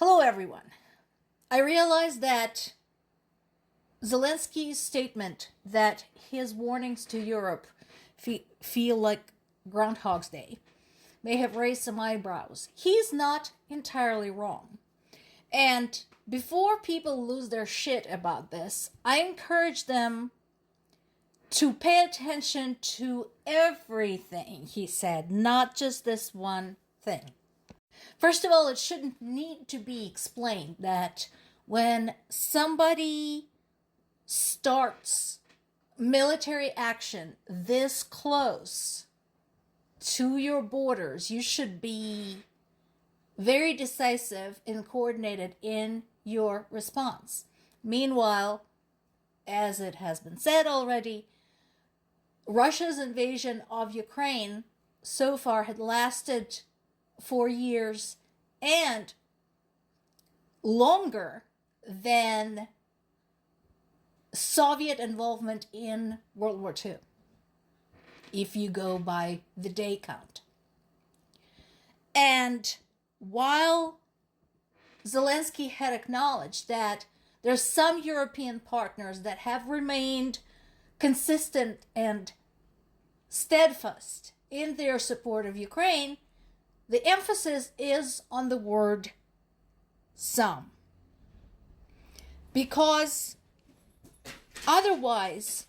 Hello, everyone. I realize that Zelensky's statement that his warnings to Europe feel like Groundhog's Day may have raised some eyebrows. He's not entirely wrong. And before people lose their shit about this, I encourage them to pay attention to everything he said, not just this one thing. First of all, it shouldn't need to be explained that when somebody starts military action this close to your borders, you should be very decisive and coordinated in your response. Meanwhile, as it has been said already, Russia's invasion of Ukraine so far had lasted 4 years and longer than Soviet involvement in World War II, if you go by the day count. And while Zelensky had acknowledged that there's some European partners that have remained consistent and steadfast in their support of Ukraine, the emphasis is on the word some. Because otherwise,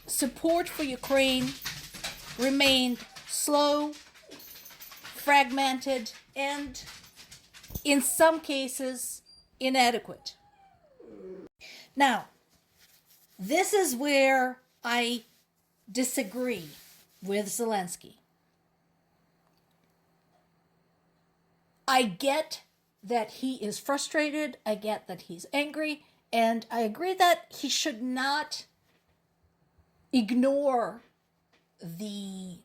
support for Ukraine remained slow, fragmented, and in some cases, inadequate. Now, this is where I disagree with Zelensky. I get that he is frustrated, I get that he's angry, and I agree that he should not ignore the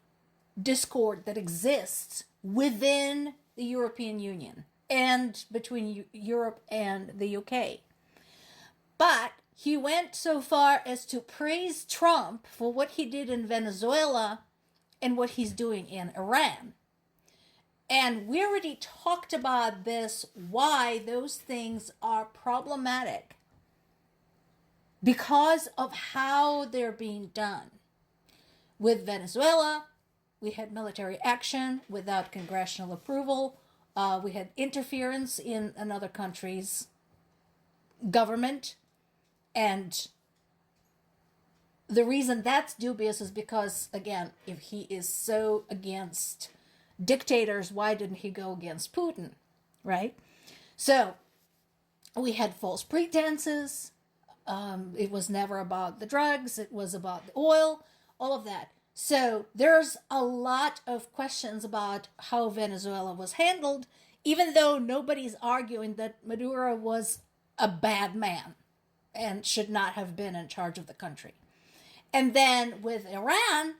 discord that exists within the European Union and between Europe and the UK. But he went so far as to praise Trump for what he did in Venezuela and what he's doing in Iran. And we already talked about this, why those things are problematic because of how they're being done. With Venezuela, we had military action without congressional approval. We had interference in another country's government. And the reason that's dubious is because, again, if he is so against dictators, why didn't he go against Putin, right? So we had false pretenses. It was never about the drugs. It was about the oil, all of that. So there's a lot of questions about how Venezuela was handled, even though nobody's arguing that Maduro was a bad man and should not have been in charge of the country. And then with Iran,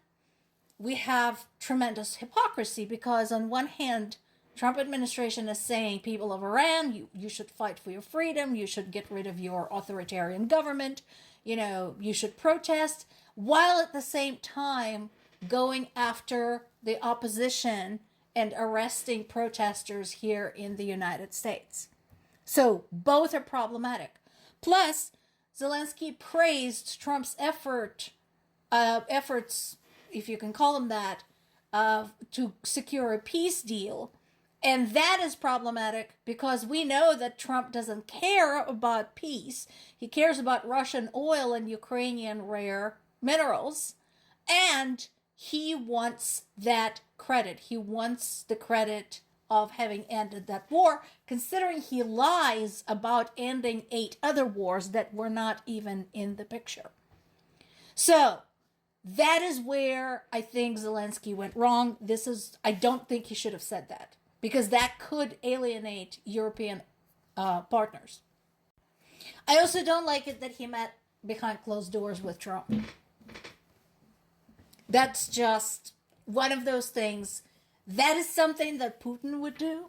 we have tremendous hypocrisy because on one hand, Trump administration is saying, people of Iran, you should fight for your freedom, you should get rid of your authoritarian government, you should protest, while at the same time going after the opposition and arresting protesters here in the United States. So both are problematic. Plus, Zelensky praised Trump's efforts, if you can call them that, to secure a peace deal. And that is problematic because we know that Trump doesn't care about peace. He cares about Russian oil and Ukrainian rare minerals. And he wants that credit. He wants the credit of having ended that war, considering he lies about ending 8 other wars that were not even in the picture. So that is where I think Zelensky went wrong. I don't think he should have said that because that could alienate European partners. I also don't like it that he met behind closed doors with Trump. That's just one of those things. That is something that Putin would do.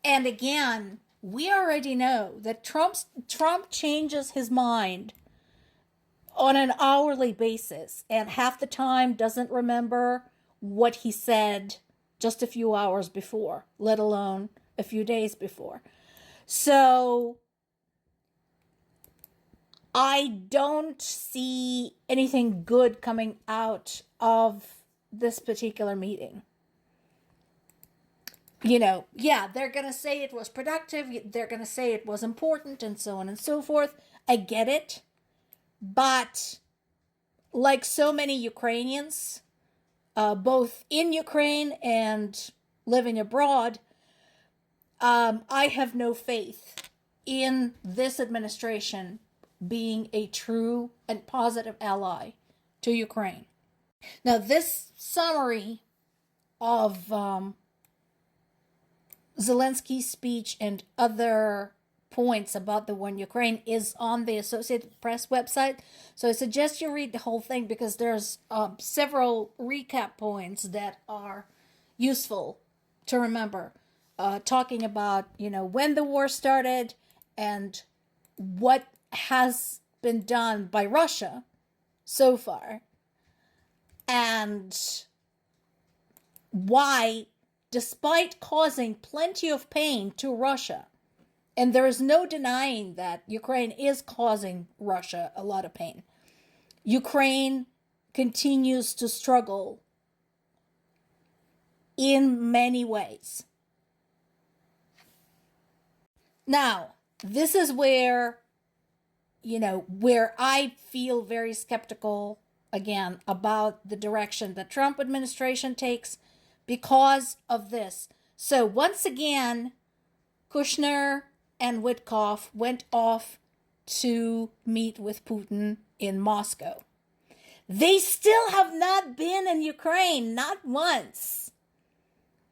And again, we already know that Trump changes his mind on an hourly basis and half the time doesn't remember what he said just a few hours before, let alone a few days before. So I don't see anything good coming out of this particular meeting. Yeah, they're going to say it was productive, they're going to say it was important, and so on and so forth. I get it. But like so many Ukrainians, both in Ukraine and living abroad, I have no faith in this administration being a true and positive ally to Ukraine. Now, this summary of Zelensky's speech and other points about the war in Ukraine is on the Associated Press website. So I suggest you read the whole thing because there's several recap points that are useful to remember. Talking about, when the war started and what has been done by Russia so far, and why, despite causing plenty of pain to Russia, and there is no denying that Ukraine is causing Russia a lot of pain, Ukraine continues to struggle in many ways. Now, this is where I feel very skeptical again about the direction the Trump administration takes because of this. So once again, Kushner and Witkoff went off to meet with Putin in Moscow. They still have not been in Ukraine, not once.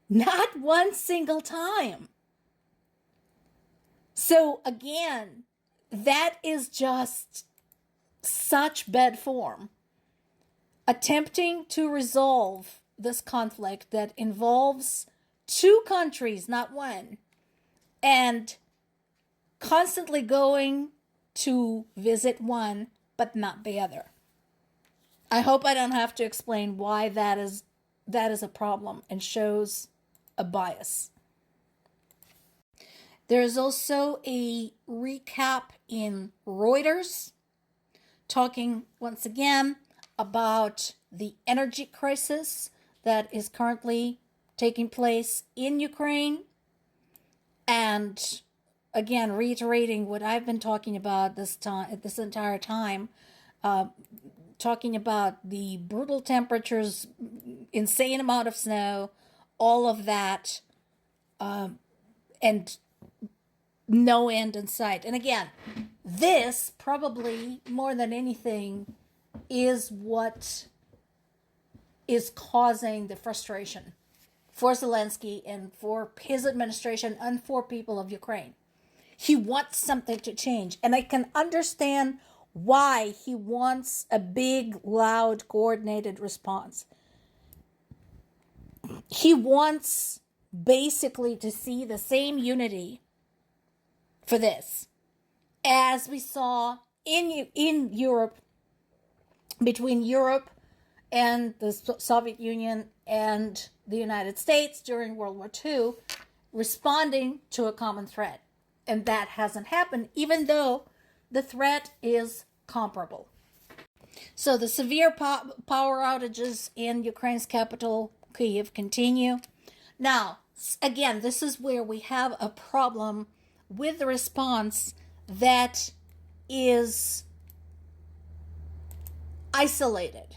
Not one single time. So again, that is just such bad form. Attempting to resolve this conflict that involves two countries, not one, and constantly going to visit one but not the other. I hope I don't have to explain why that is a problem and shows a bias. There is also a recap in Reuters talking once again about the energy crisis that is currently taking place in Ukraine, and again reiterating what I've been talking about this entire time, talking about the brutal temperatures, insane amount of snow, all of that, and no end in sight. And again, this probably more than anything is what is causing the frustration for Zelensky and for his administration and for people of Ukraine. He wants something to change, and I can understand why he wants a big, loud, coordinated response. He wants basically to see the same unity for this as we saw in Europe, between Europe and the Soviet Union and the United States during World War II, responding to a common threat. And that hasn't happened, even though the threat is comparable. So the severe power outages in Ukraine's capital, Kyiv, continue. Now, again, this is where we have a problem with the response that is isolated.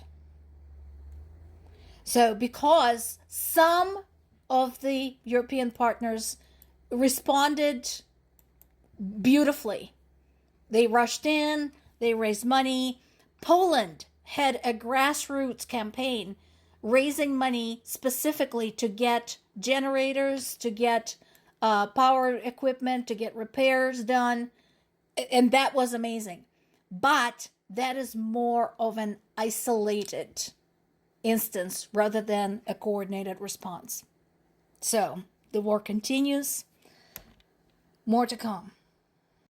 So because some of the European partners responded beautifully, they rushed in, they raised money. Poland had a grassroots campaign raising money specifically to get generators, to get power equipment, to get repairs done. And that was amazing. But that is more of an isolated instance rather than a coordinated response. So the war continues. More to come.